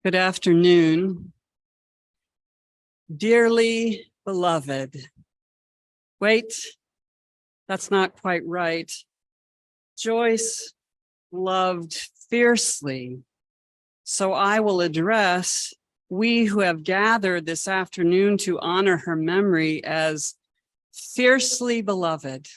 Good afternoon. Dearly beloved. Wait, that's not quite right. Joyce loved fiercely. So I will address we who have gathered this afternoon to honor her memory as fiercely beloved.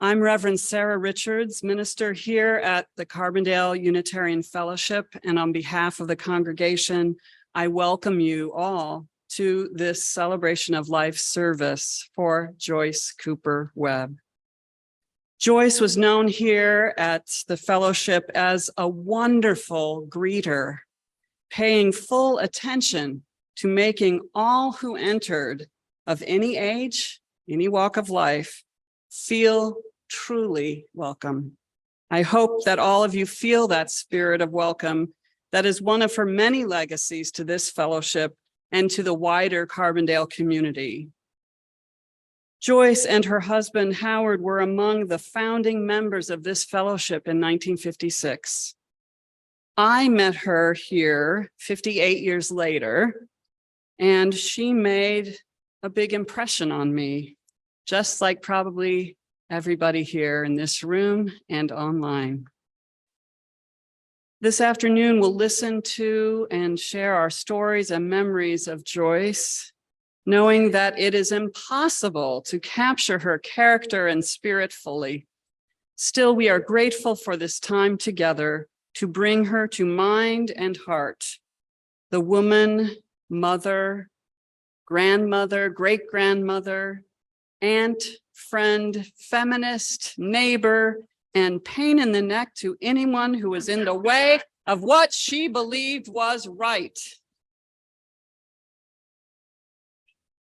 I'm Reverend Sarah Richards, minister here at the Carbondale Unitarian Fellowship, and on behalf of the congregation, I welcome you all to this celebration of life service for Joyce Cooper Webb. Joyce was known here at the fellowship as a wonderful greeter, paying full attention to making all who entered of any age, any walk of life, feel truly welcome. I hope that all of you feel that spirit of welcome that is one of her many legacies to this fellowship and to the wider Carbondale community. Joyce and her husband Howard were among the founding members of this fellowship in 1956. I met her here 58 years later, and she made a big impression on me, just like probably everybody here in this room and online. This afternoon, we'll listen to and share our stories and memories of Joyce, knowing that it is impossible to capture her character and spirit fully. Still, we are grateful for this time together to bring her to mind and heart, the woman, mother, grandmother, great-grandmother, aunt, friend, feminist, neighbor, and pain in the neck to anyone who was in the way of what she believed was right.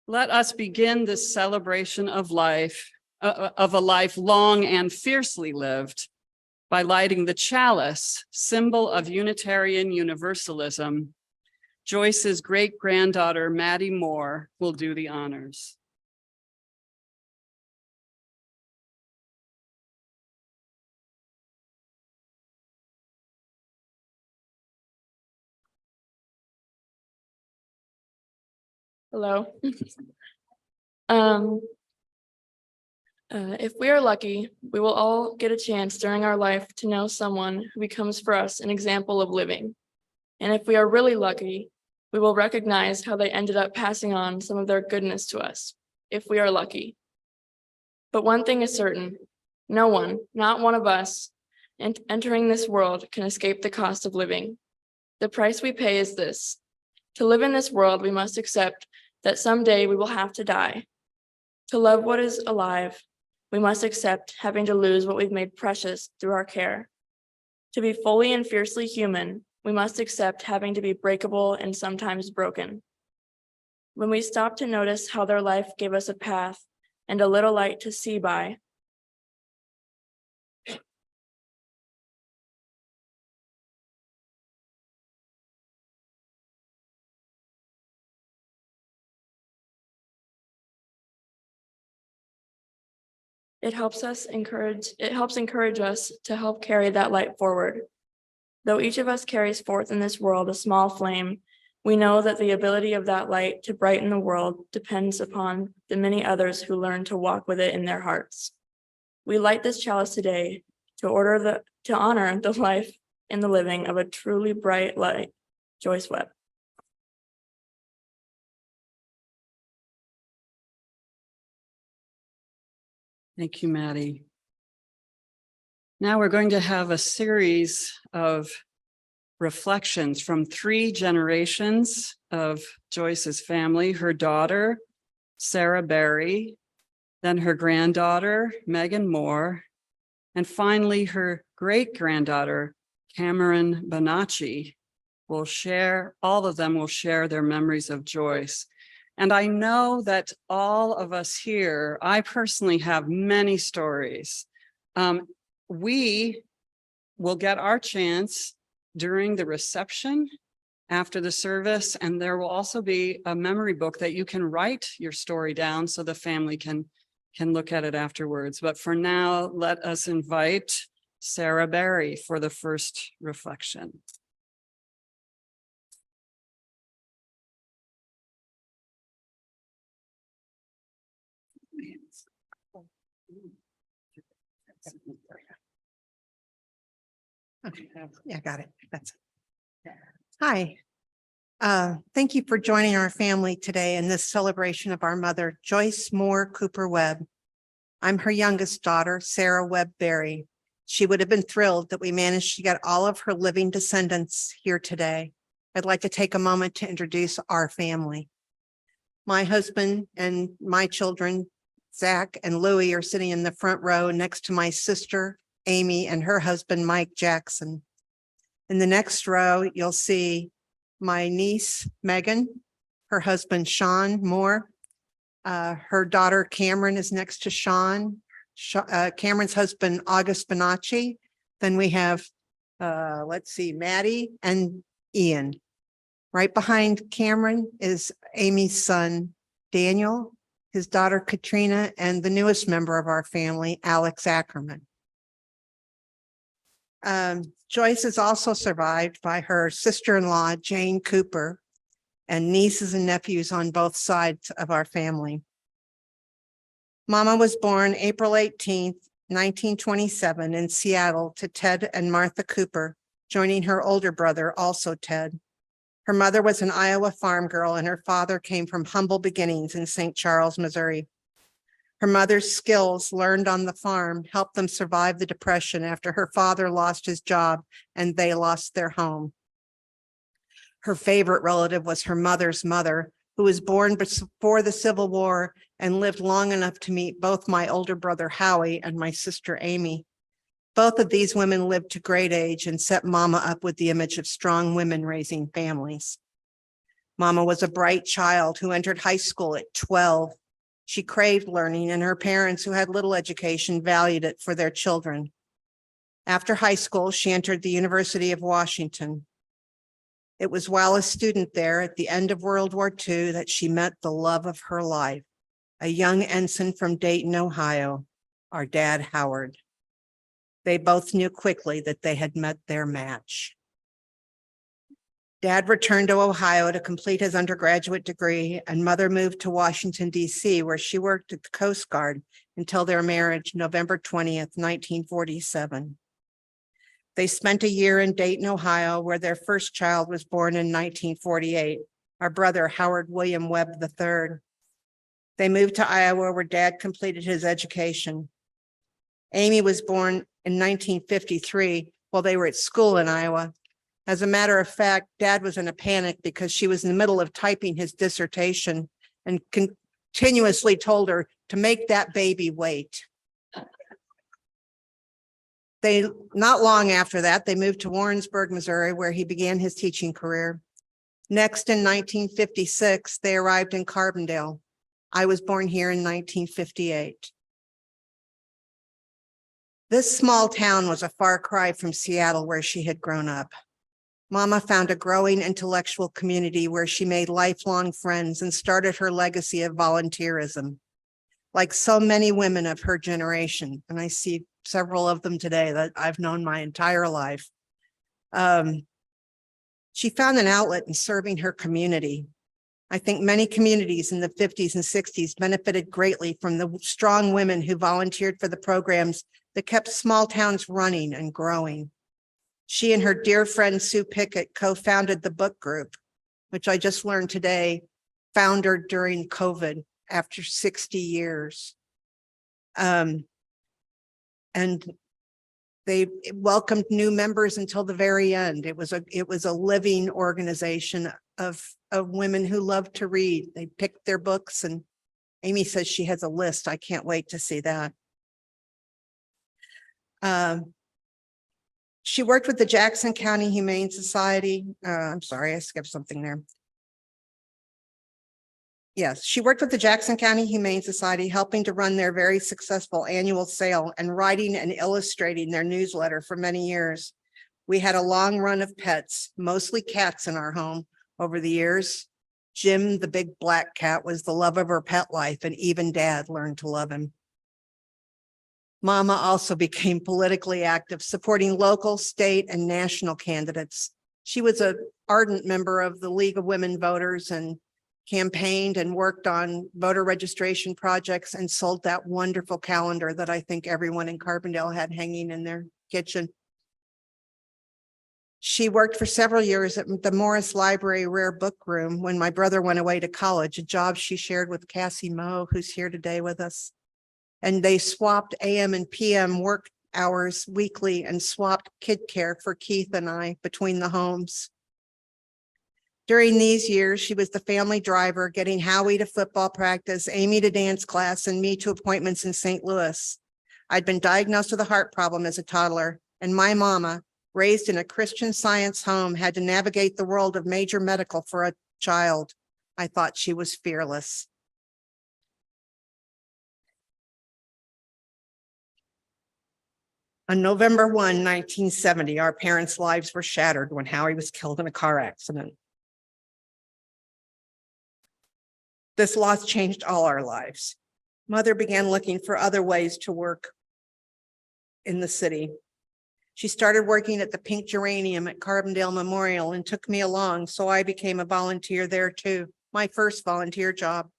Let us begin this celebration of life, of a life long and fiercely lived, by lighting the chalice, symbol of Unitarian Universalism. Joyce's great-granddaughter, Maddie Moore, will do the honors. Hello. If we are lucky, we will all get a chance during our life to know someone who becomes for us an example of living. And if we are really lucky, we will recognize how they ended up passing on some of their goodness to us, if we are lucky. But one thing is certain, no one, not one of us, entering this world can escape the cost of living. The price we pay is this. To live in this world, we must accept that someday we will have to die. To love what is alive, we must accept having to lose what we've made precious through our care. To be fully and fiercely human, we must accept having to be breakable and sometimes broken. When we stop to notice how their life gave us a path and a little light to see by, it helps encourage us to help carry that light forward. Though each of us carries forth in this world a small flame, we know that the ability of that light to brighten the world depends upon the many others who learn to walk with it in their hearts. We light this chalice today to honor the life and the living of a truly bright light, Joyce Webb. Thank you, Maddie. Now we're going to have a series of reflections from 3 generations of Joyce's family, her daughter, Sarah Berry, then her granddaughter, Megan Moore, and finally her great-granddaughter, Cameron Bonacci. All of them will share their memories of Joyce. And I know that all of us here, I personally have many stories. We will get our chance during the reception after the service, and there will also be a memory book that you can write your story down so the family can look at it afterwards. But for now, let us invite Sarah Berry for the first reflection. Okay, yeah, got it. That's it. Hi. Thank you for joining our family today in this celebration of our mother, Joyce Moore Cooper Webb. I'm her youngest daughter, Sarah Webb Berry. She would have been thrilled that we managed to get all of her living descendants here today. I'd like to take a moment to introduce our family. My husband and my children, Zach and Louie, are sitting in the front row next to my sister, Amy, and her husband, Mike Jackson. In the next row, you'll see my niece, Megan, her husband, Sean Moore. Her daughter, Cameron, is next to Sean. Cameron's husband, August Bonacci. Then we have, let's see, Maddie and Ian. Right behind Cameron is Amy's son, Daniel, his daughter, Katrina, and the newest member of our family, Alex Ackerman. Joyce is also survived by her sister-in-law, Jane Cooper, and nieces and nephews on both sides of our family. Mama was born April 18th, 1927 in Seattle to Ted and Martha Cooper, joining her older brother, also Ted. Her mother was an Iowa farm girl and her father came from humble beginnings in St. Charles, Missouri. Her mother's skills learned on the farm helped them survive the Depression after her father lost his job and they lost their home. Her favorite relative was her mother's mother, who was born before the Civil War and lived long enough to meet both my older brother Howie and my sister Amy. Both of these women lived to great age and set Mama up with the image of strong women raising families. Mama was a bright child who entered high school at 12. She craved learning, and her parents, who had little education, valued it for their children. After high school, she entered the University of Washington. It was while a student there at the end of World War II that she met the love of her life, a young ensign from Dayton, Ohio, our dad, Howard. They both knew quickly that they had met their match. Dad returned to Ohio to complete his undergraduate degree, and Mother moved to Washington, D.C., where she worked at the Coast Guard until their marriage, November 20th, 1947. They spent a year in Dayton, Ohio, where their first child was born in 1948, our brother, Howard William Webb III. They moved to Iowa, where Dad completed his education. Amy was born in 1953 while they were at school in Iowa. As a matter of fact, Dad was in a panic because she was in the middle of typing his dissertation and continuously told her to make that baby wait. Not long after that, they moved to Warrensburg, Missouri, where he began his teaching career. Next, in 1956, they arrived in Carbondale. I was born here in 1958. This small town was a far cry from Seattle, where she had grown up. Mama found a growing intellectual community where she made lifelong friends and started her legacy of volunteerism. Like so many women of her generation, and I see several of them today that I've known my entire life, she found an outlet in serving her community. I think many communities in the 50s and 60s benefited greatly from the strong women who volunteered for the programs that kept small towns running and growing. She and her dear friend Sue Pickett co-founded the book group, which I just learned today, founded during COVID after 60 years. And they welcomed new members until the very end. It was a living organization of women who loved to read. They picked their books, and Amy says she has a list. I can't wait to see that. She worked with the Jackson County Humane Society. I'm sorry, I skipped something there. Yes, she worked with the Jackson County Humane Society, helping to run their very successful annual sale and writing and illustrating their newsletter for many years. We had a long run of pets, mostly cats in our home over the years. Jim, the big black cat, was the love of her pet life, and even Dad learned to love him. Mama also became politically active, supporting local, state, and national candidates. She was an ardent member of the League of Women Voters and campaigned and worked on voter registration projects, and sold that wonderful calendar that I think everyone in Carbondale had hanging in their kitchen. She worked for several years at the Morris Library Rare Book Room when my brother went away to college, a job she shared with Cassie Moe, who's here today with us. And they swapped AM and PM work hours weekly and swapped kid care for Keith and I between the homes. During these years, she was the family driver, getting Howie to football practice, Amy to dance class, and me to appointments in St. Louis. I'd been diagnosed with a heart problem as a toddler, and my mama, raised in a Christian Science home, had to navigate the world of major medical for a child. I thought she was fearless. On November 1, 1970, our parents' lives were shattered when Howie was killed in a car accident. This loss changed all our lives. Mother began looking for other ways to work in the city. She started working at the Pink Geranium at Carbondale Memorial and took me along, so I became a volunteer there too, my first volunteer job.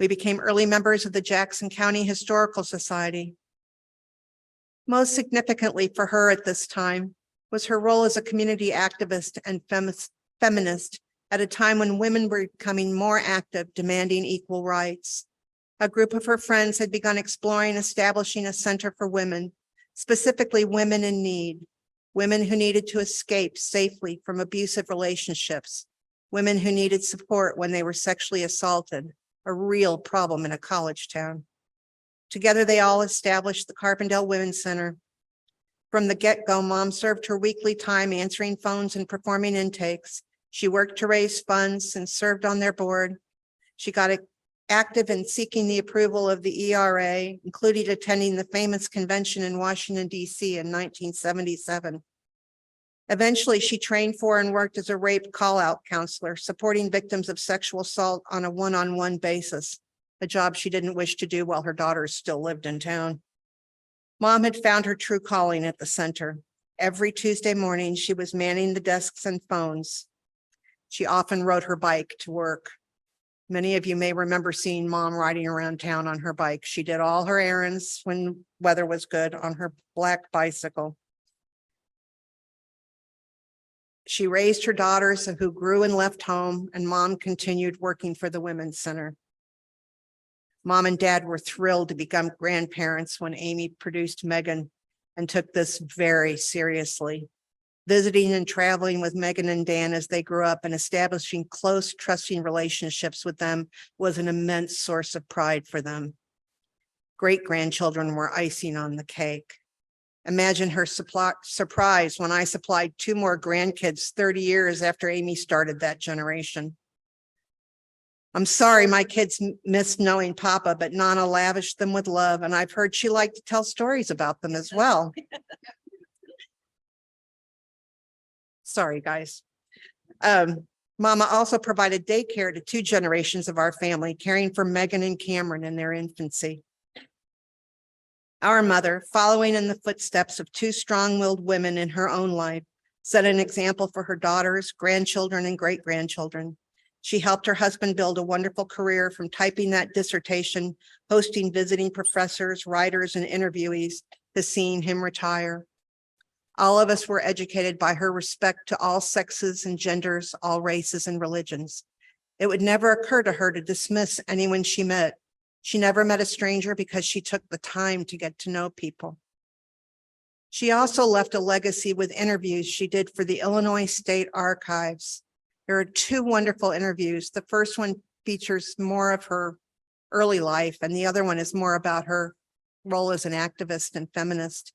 We became early members of the Jackson County Historical Society. Most significantly for her at this time was her role as a community activist and feminist at a time when women were becoming more active, demanding equal rights. A group of her friends had begun exploring establishing a center for women, specifically women in need, women who needed to escape safely from abusive relationships, women who needed support when they were sexually assaulted, a real problem in a college town. Together, they all established the Carbondale Women's Center. From the get-go, Mom served her weekly time answering phones and performing intakes. She worked to raise funds and served on their board. She got active in seeking the approval of the ERA, including attending the famous convention in Washington, D.C. in 1977. Eventually, she trained for and worked as a rape call-out counselor, supporting victims of sexual assault on a one-on-one basis, a job she didn't wish to do while her daughters still lived in town. Mom had found her true calling at the center. Every Tuesday morning, she was manning the desks and phones. She often rode her bike to work. Many of you may remember seeing Mom riding around town on her bike. She did all her errands when weather was good on her black bicycle. She raised her daughters who grew and left home, and Mom continued working for the Women's Center. Mom and Dad were thrilled to become grandparents when Amy produced Megan and took this very seriously. Visiting and traveling with Megan and Dan as they grew up and establishing close, trusting relationships with them was an immense source of pride for them. Great-grandchildren were icing on the cake. Imagine her surprise when I supplied 2 more grandkids 30 years after Amy started that generation. I'm sorry my kids missed knowing Papa, but Nana lavished them with love, and I've heard she liked to tell stories about them as well. Sorry, guys. Mama also provided daycare to 2 generations of our family, caring for Megan and Cameron in their infancy. Our mother, following in the footsteps of 2 strong-willed women in her own life, set an example for her daughters, grandchildren, and great-grandchildren. She helped her husband build a wonderful career, from typing that dissertation, hosting visiting professors, writers, and interviewees, to seeing him retire. All of us were educated by her respect to all sexes and genders, all races and religions. It would never occur to her to dismiss anyone she met. She never met a stranger because she took the time to get to know people. She also left a legacy with interviews she did for the Illinois State Archives. There are 2 wonderful interviews. The first one features more of her early life, and the other one is more about her role as an activist and feminist.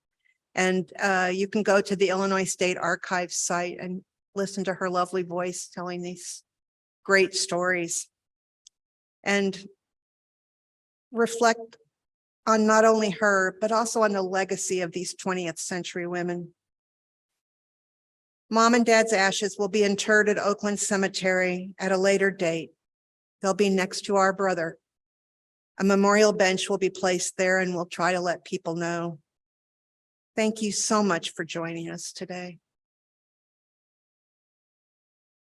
And you can go to the Illinois State Archives site and listen to her lovely voice telling these great stories and reflect on not only her, but also on the legacy of these 20th century women. Mom and Dad's ashes will be interred at Oakland Cemetery at a later date. They'll be next to our brother. A memorial bench will be placed there, and we'll try to let people know. Thank you so much for joining us today.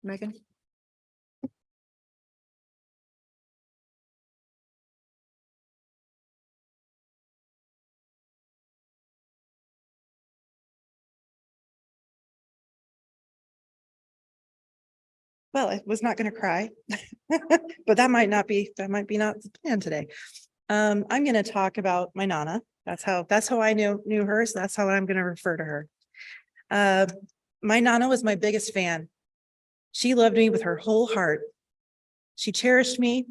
Megan? Well, I was not going to cry, but that might not be not the plan today. I'm going to talk about my Nana. That's how I knew her. So that's how I'm going to refer to her. My Nana was my biggest fan. She loved me with her whole heart. She cherished me.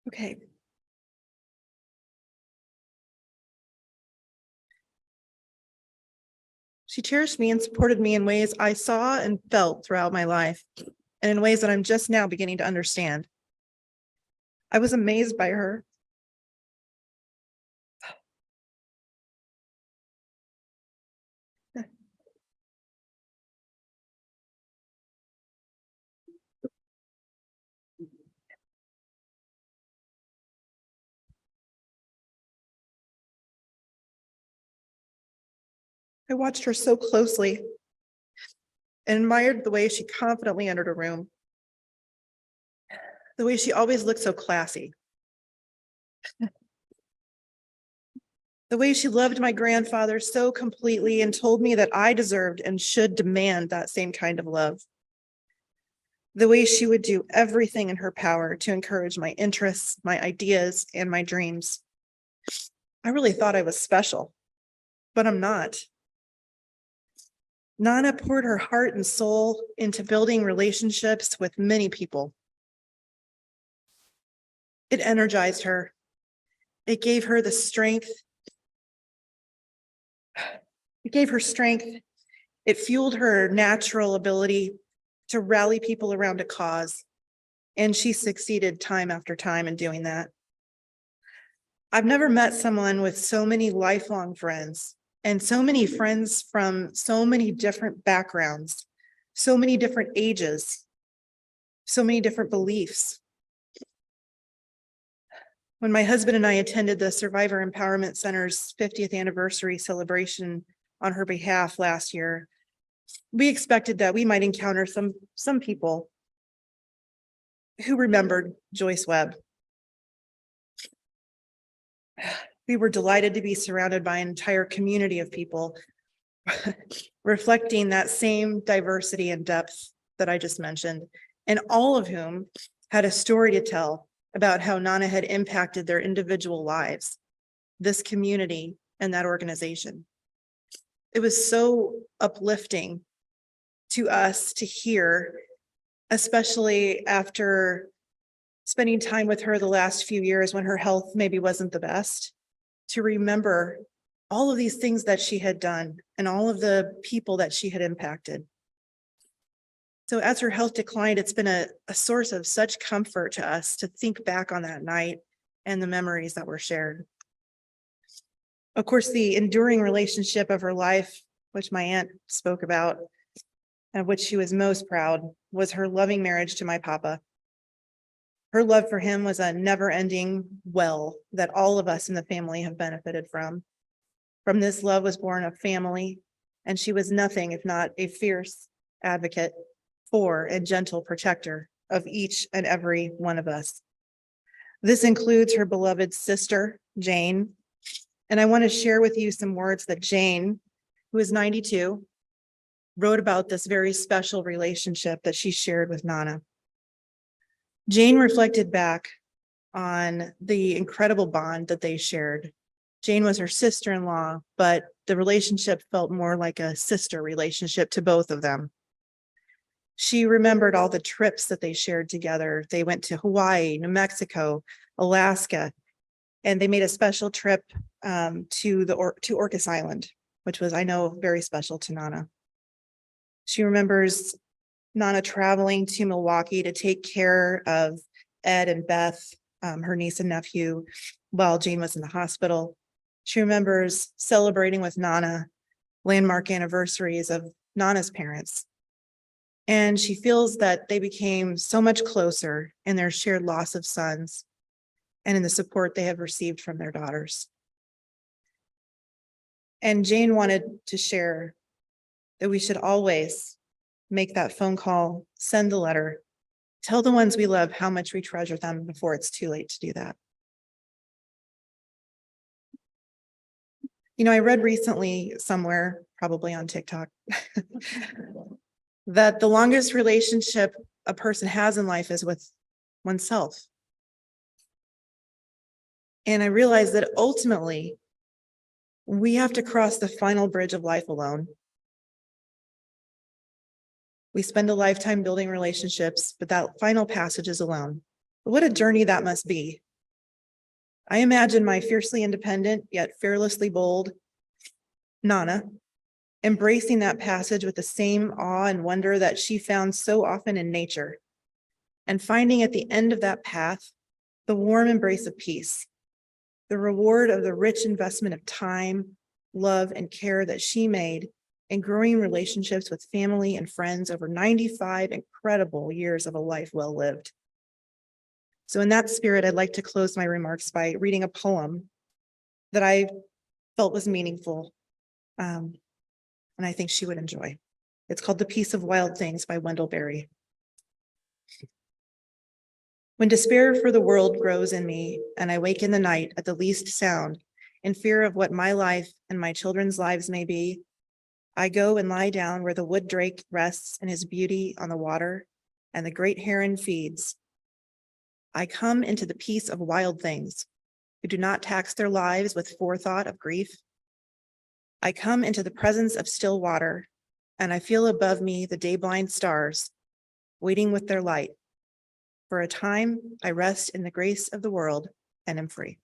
Okay. She cherished me and supported me in ways I saw and felt throughout my life, and in ways that I'm just now beginning to understand. I was amazed by her. I watched her so closely and admired the way she confidently entered a room, the way she always looked so classy, the way she loved my grandfather so completely and told me that I deserved and should demand that same kind of love, the way she would do everything in her power to encourage my interests, my ideas, and my dreams. I really thought I was special, but I'm not. Nana poured her heart and soul into building relationships with many people. It energized her. It gave her the strength. It gave her strength. It fueled her natural ability to rally people around a cause. And she succeeded time after time in doing that. I've never met someone with so many lifelong friends and so many friends from so many different backgrounds, so many different ages, so many different beliefs. When my husband and I attended the Survivor Empowerment Center's 50th anniversary celebration on her behalf last year, we expected that we might encounter some people who remembered Joyce Webb. We were delighted to be surrounded by an entire community of people reflecting that same diversity and depth that I just mentioned, and all of whom had a story to tell about how Nana had impacted their individual lives, this community, and that organization. It was so uplifting to us to hear, especially after spending time with her the last few years when her health maybe wasn't the best, to remember all of these things that she had done and all of the people that she had impacted. So as her health declined, it's been a source of such comfort to us to think back on that night and the memories that were shared. Of course, the enduring relationship of her life, which my aunt spoke about, and of which she was most proud, was her loving marriage to my papa. Her love for him was a never-ending well that all of us in the family have benefited from. From this love was born a family, and she was nothing if not a fierce advocate for and gentle protector of each and every one of us. This includes her beloved sister, Jane. And I want to share with you some words that Jane, who is 92, wrote about this very special relationship that she shared with Nana. Jane reflected back on the incredible bond that they shared. Jane was her sister-in-law, but the relationship felt more like a sister relationship to both of them. She remembered all the trips that they shared together. They went to Hawaii, New Mexico, Alaska, and they made a special trip to Orcas Island, which was, I know, very special to Nana. She remembers Nana traveling to Milwaukee to take care of Ed and Beth, her niece and nephew, while Jane was in the hospital. She remembers celebrating with Nana landmark anniversaries of Nana's parents. And she feels that they became so much closer in their shared loss of sons and in the support they have received from their daughters. And Jane wanted to share that we should always make that phone call, send the letter, tell the ones we love how much we treasure them before it's too late to do that. I read recently somewhere, probably on TikTok, that the longest relationship a person has in life is with oneself. And I realized that ultimately, we have to cross the final bridge of life alone. We spend a lifetime building relationships, but that final passage is alone. But what a journey that must be. I imagine my fiercely independent, yet fearlessly bold Nana embracing that passage with the same awe and wonder that she found so often in nature, and finding at the end of that path the warm embrace of peace, the reward of the rich investment of time, love, and care that she made in growing relationships with family and friends over 95 incredible years of a life well lived. So in that spirit, I'd like to close my remarks by reading a poem that I felt was meaningful, and I think she would enjoy. It's called The Peace of Wild Things by Wendell Berry. When despair for the world grows in me, and I wake in the night at the least sound, in fear of what my life and my children's lives may be, I go and lie down where the wood drake rests in his beauty on the water, and the great heron feeds. I come into the peace of wild things, who do not tax their lives with forethought of grief. I come into the presence of still water, and I feel above me the day-blind stars, waiting with their light. For a time, I rest in the grace of the world and am free.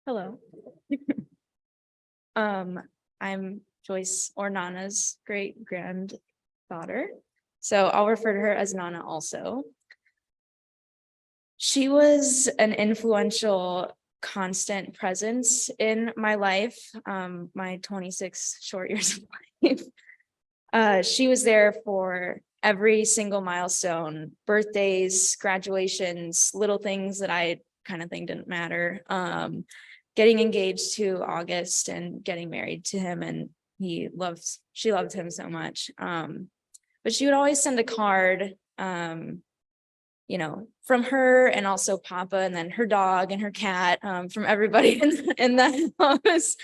Hello. I'm Joyce, or Nana's great granddaughter. So I'll refer to her as Nana also. She was an influential, constant presence in my life, my 26 short years of life. She was there for every single milestone, birthdays, graduations, little things that I kind of think didn't matter. Getting engaged to August and getting married to him, and she loved him so much. But she would always send a card, from her and also Papa, and then her dog and her cat, from everybody in the house.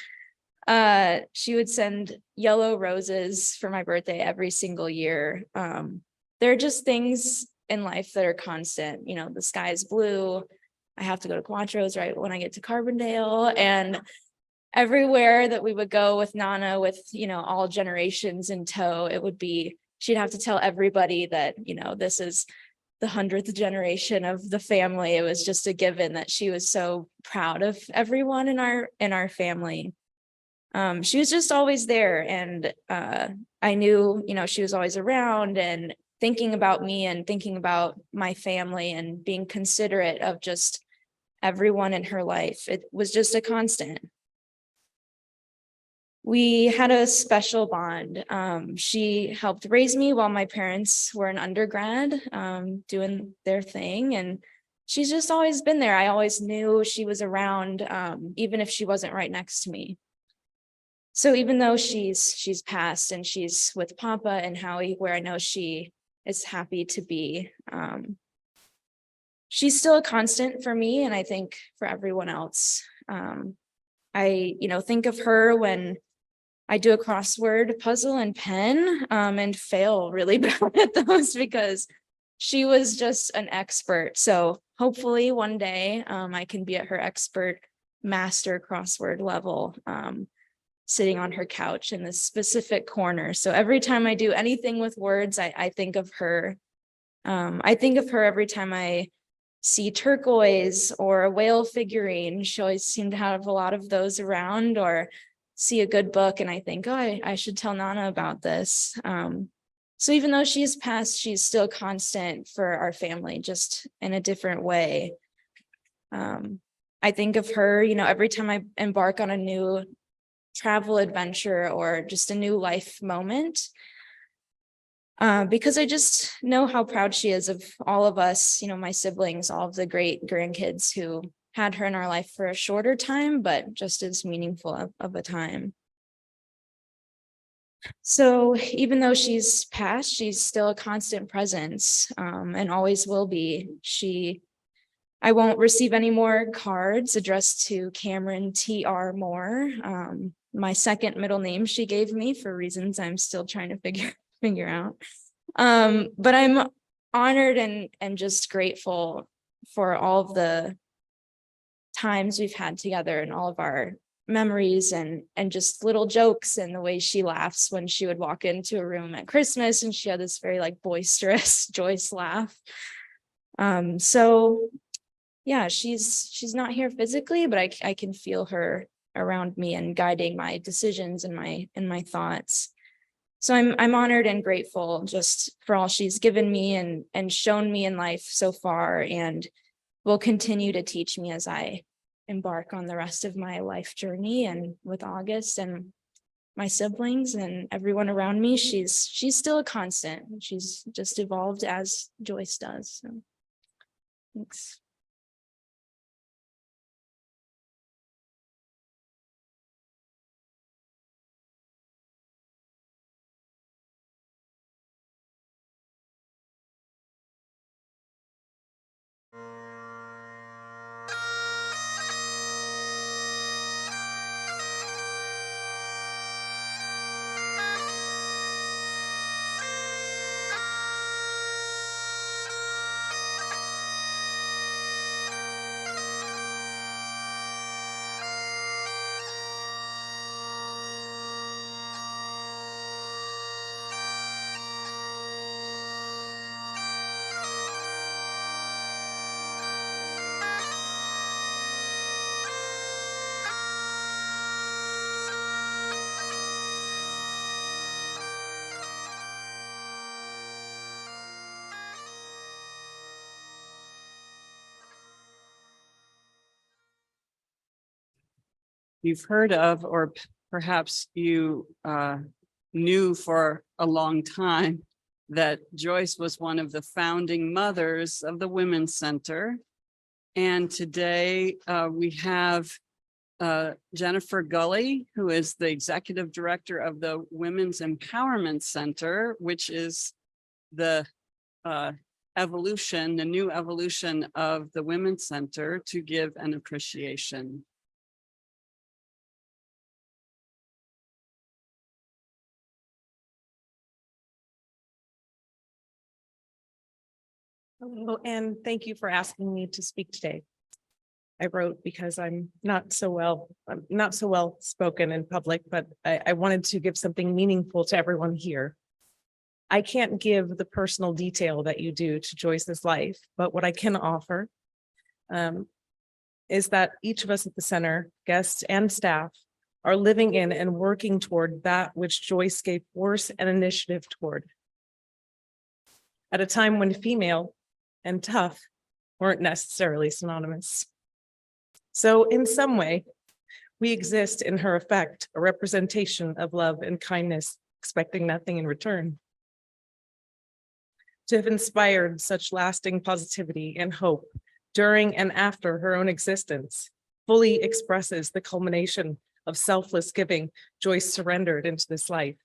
She would send yellow roses for my birthday every single year. There are just things in life that are constant. The sky is blue. I have to go to Quattro's right when I get to Carbondale, and everywhere that we would go with Nana, with, all generations in tow, she'd have to tell everybody that, this is the 100th generation of the family. It was just a given that she was so proud of everyone in our family. She was just always there, and I knew, she was always around and thinking about me and thinking about my family and being considerate of just everyone in her life. It was just a constant. We had a special bond. She helped raise me while my parents were in undergrad, doing their thing, and she's just always been there. I always knew she was around, even if she wasn't right next to me. So even though she's passed and she's with Papa and Howie, where I know she is happy to be, she's still a constant for me, and I think for everyone else. I think of her when I do a crossword puzzle in pen, and fail really bad at those because she was just an expert. So hopefully one day I can be at her expert master crossword level, sitting on her couch in this specific corner. So every time I do anything with words, I think of her. I think of her every time I see turquoise or a whale figurine. She always seemed to have a lot of those around, or see a good book and I think, oh, I should tell Nana about this. So even though she's passed, she's still constant for our family, just in a different way. I think of her, every time I embark on a new travel adventure or just a new life moment. because I just know how proud she is of all of us, my siblings, all of the great grandkids who had her in our life for a shorter time, but just as meaningful of a time. So even though she's passed, she's still a constant presence, and always will be. I won't receive any more cards addressed to Cameron T.R. Moore, my second middle name she gave me for reasons I'm still trying to figure out. But I'm honored and just grateful for all of the times we've had together and all of our memories and just little jokes and the way she laughs when she would walk into a room at Christmas, and she had this very like boisterous Joyce laugh. So yeah, she's not here physically, but I can feel her around me and guiding my decisions and my thoughts. So I'm honored and grateful just for all she's given me and shown me in life so far, and will continue to teach me as I embark on the rest of my life journey. And with August and my siblings and everyone around me, she's still a constant. She's just evolved as Joyce does. So thanks. You've heard of, or perhaps you knew for a long time, that Joyce was one of the founding mothers of the Women's Center. And today we have Jennifer Gully, who is the executive director of the Women's Empowerment Center, which is the new evolution of the Women's Center, to give an appreciation. Hello, and thank you for asking me to speak today. I wrote because I'm not so well spoken in public, but I wanted to give something meaningful to everyone here. I can't give the personal detail that you do to Joyce's life, but what I can offer is that each of us at the center, guests and staff, are living in and working toward that which Joyce gave force and initiative toward. At a time when female and tough weren't necessarily synonymous. So in some way, we exist in her effect, a representation of love and kindness, expecting nothing in return. To have inspired such lasting positivity and hope during and after her own existence fully expresses the culmination of selfless giving Joyce surrendered into this life.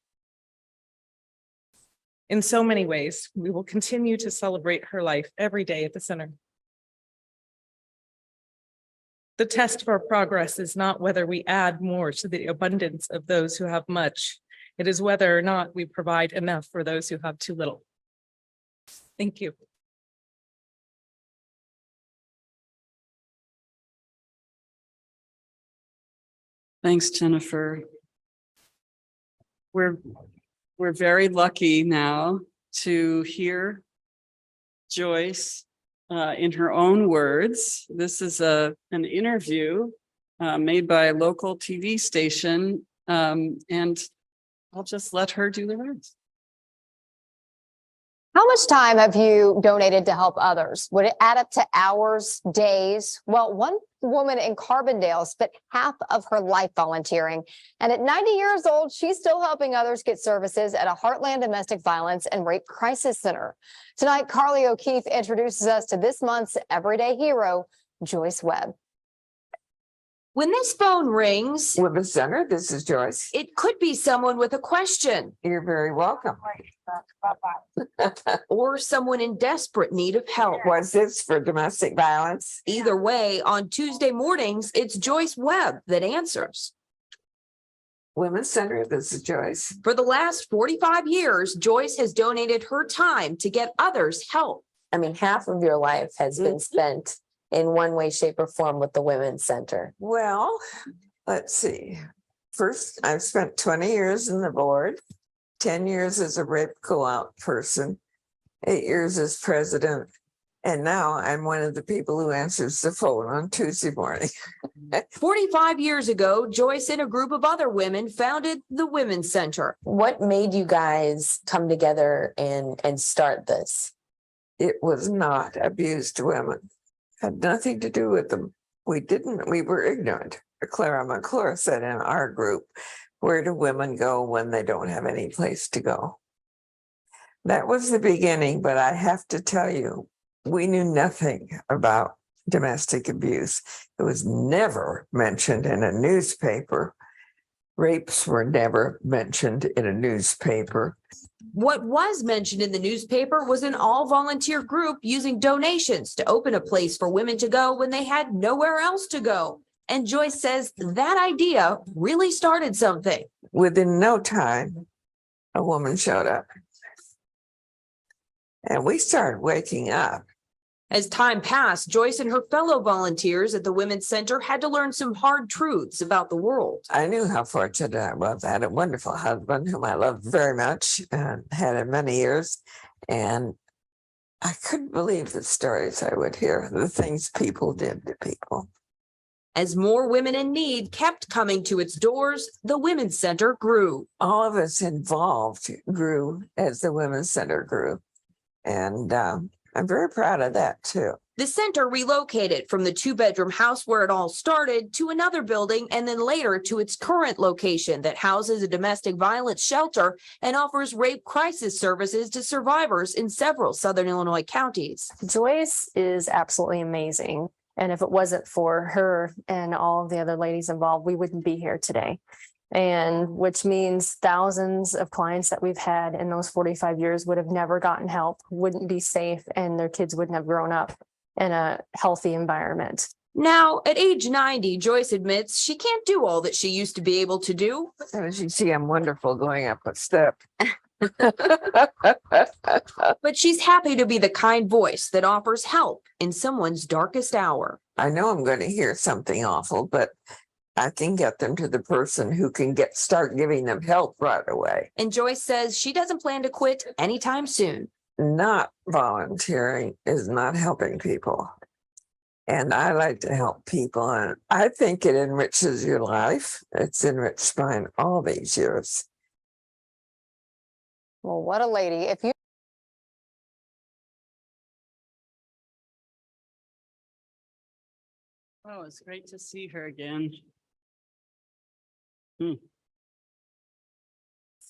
In so many ways, we will continue to celebrate her life every day at the center. The test for progress is not whether we add more to the abundance of those who have much. It is whether or not we provide enough for those who have too little. Thank you. Thanks, Jennifer. We're very lucky now to hear Joyce in her own words. This is an interview made by a local TV station, and I'll just let her do the rest. How much time have you donated to help others? Would it add up to hours, days? Well, one woman in Carbondale spent half of her life volunteering. And at 90 years old, she's still helping others get services at a Heartland Domestic Violence and Rape Crisis Center. Tonight, Carly O'Keefe introduces us to this month's everyday hero, Joyce Webb. When this phone rings, Webb Center, this is Joyce. it could be someone with a question You're very welcome. or someone in desperate need of help. Was this for domestic violence? Either way, on Tuesday mornings, it's Joyce Webb that answers. Women's Center, this is Joyce. For the last 45 years, Joyce has donated her time to get others help. I mean, half of your life has been spent in one way, shape, or form with the Women's Center. Well, let's see. First, I've spent 20 years in the board, 10 years as a rape co-op person, 8 years as president, and now I'm one of the people who answers the phone on Tuesday morning. 45 years ago, Joyce and a group of other women founded the Women's Center. What made you guys come together and start this? It was not abused women. Had nothing to do with them. We were ignorant. Clara McClure said in our group, where do women go when they don't have any place to go? That was the beginning, but I have to tell you, we knew nothing about domestic abuse. It was never mentioned in a newspaper. Rapes were never mentioned in a newspaper. What was mentioned in the newspaper was an all-volunteer group using donations to open a place for women to go when they had nowhere else to go. And Joyce says that idea really started something. Within no time, a woman showed up. And we started waking up. As time passed, Joyce and her fellow volunteers at the Women's Center had to learn some hard truths about the world. I knew how fortunate I was. I had a wonderful husband whom I loved very much and had in many years. And I couldn't believe the stories I would hear, the things people did to people. As more women in need kept coming to its doors, the Women's Center grew. All of us involved grew as the Women's Center grew. And I'm very proud of that too. The center relocated from the 2-bedroom house where it all started to another building and then later to its current location that houses a domestic violence shelter and offers rape crisis services to survivors in several Southern Illinois counties. Joyce is absolutely amazing. And if it wasn't for her and all of the other ladies involved, we wouldn't be here today. And which means thousands of clients that we've had in those 45 years would have never gotten help, wouldn't be safe, and their kids wouldn't have grown up in a healthy environment. Now, at age 90, Joyce admits she can't do all that she used to be able to do. And as you see, I'm wonderful going up a step. But she's happy to be the kind voice that offers help in someone's darkest hour. I know I'm going to hear something awful, but I can get them to the person who can start giving them help right away. And Joyce says she doesn't plan to quit anytime soon. Not volunteering is not helping people. And I like to help people. And I think it enriches your life. It's enriched mine all these years. Well, what a lady. If you Oh, it's great to see her again.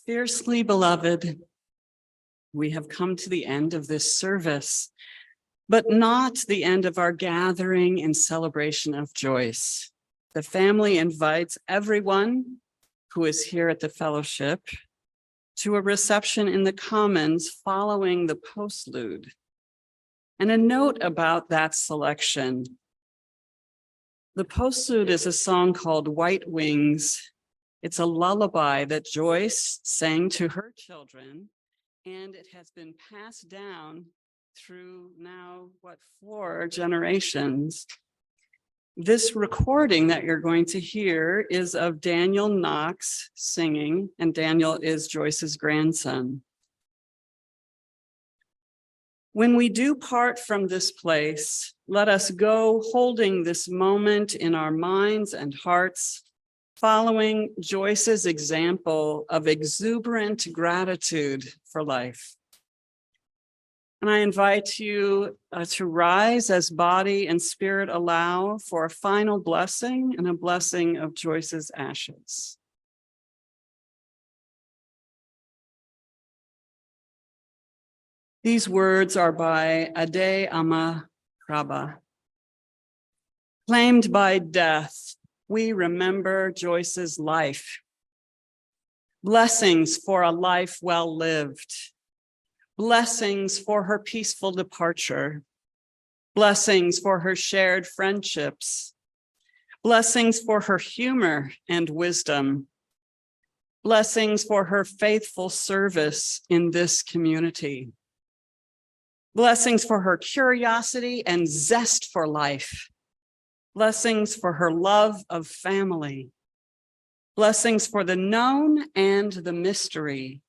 Fiercely beloved, we have come to the end of this service, but not the end of our gathering in celebration of Joyce. The family invites everyone who is here at the fellowship to a reception in the Commons following the postlude. And a note about that selection. The postlude is a song called White Wings. It's a lullaby that Joyce sang to her children, and it has been passed down through now, 4 generations. This recording that you're going to hear is of Daniel Knox singing, and Daniel is Joyce's grandson. When we do part from this place, let us go holding this moment in our minds and hearts, following Joyce's example of exuberant gratitude for life. And I invite you to rise as body and spirit allow for a final blessing and a blessing of Joyce's ashes. These words are by Ade Ama Raba. Claimed by death, we remember Joyce's life. Blessings for a life well lived. Blessings for her peaceful departure. Blessings for her shared friendships. Blessings for her humor and wisdom. Blessings for her faithful service in this community. Blessings for her curiosity and zest for life. Blessings for her love of family. Blessings for the known and the mystery.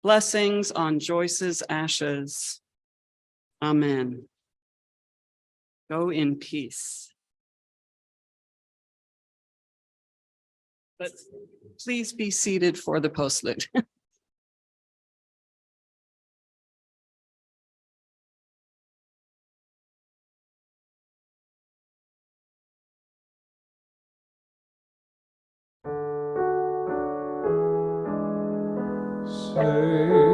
Blessings on Joyce's ashes. Amen. Go in peace. But please be seated for the postlude. Say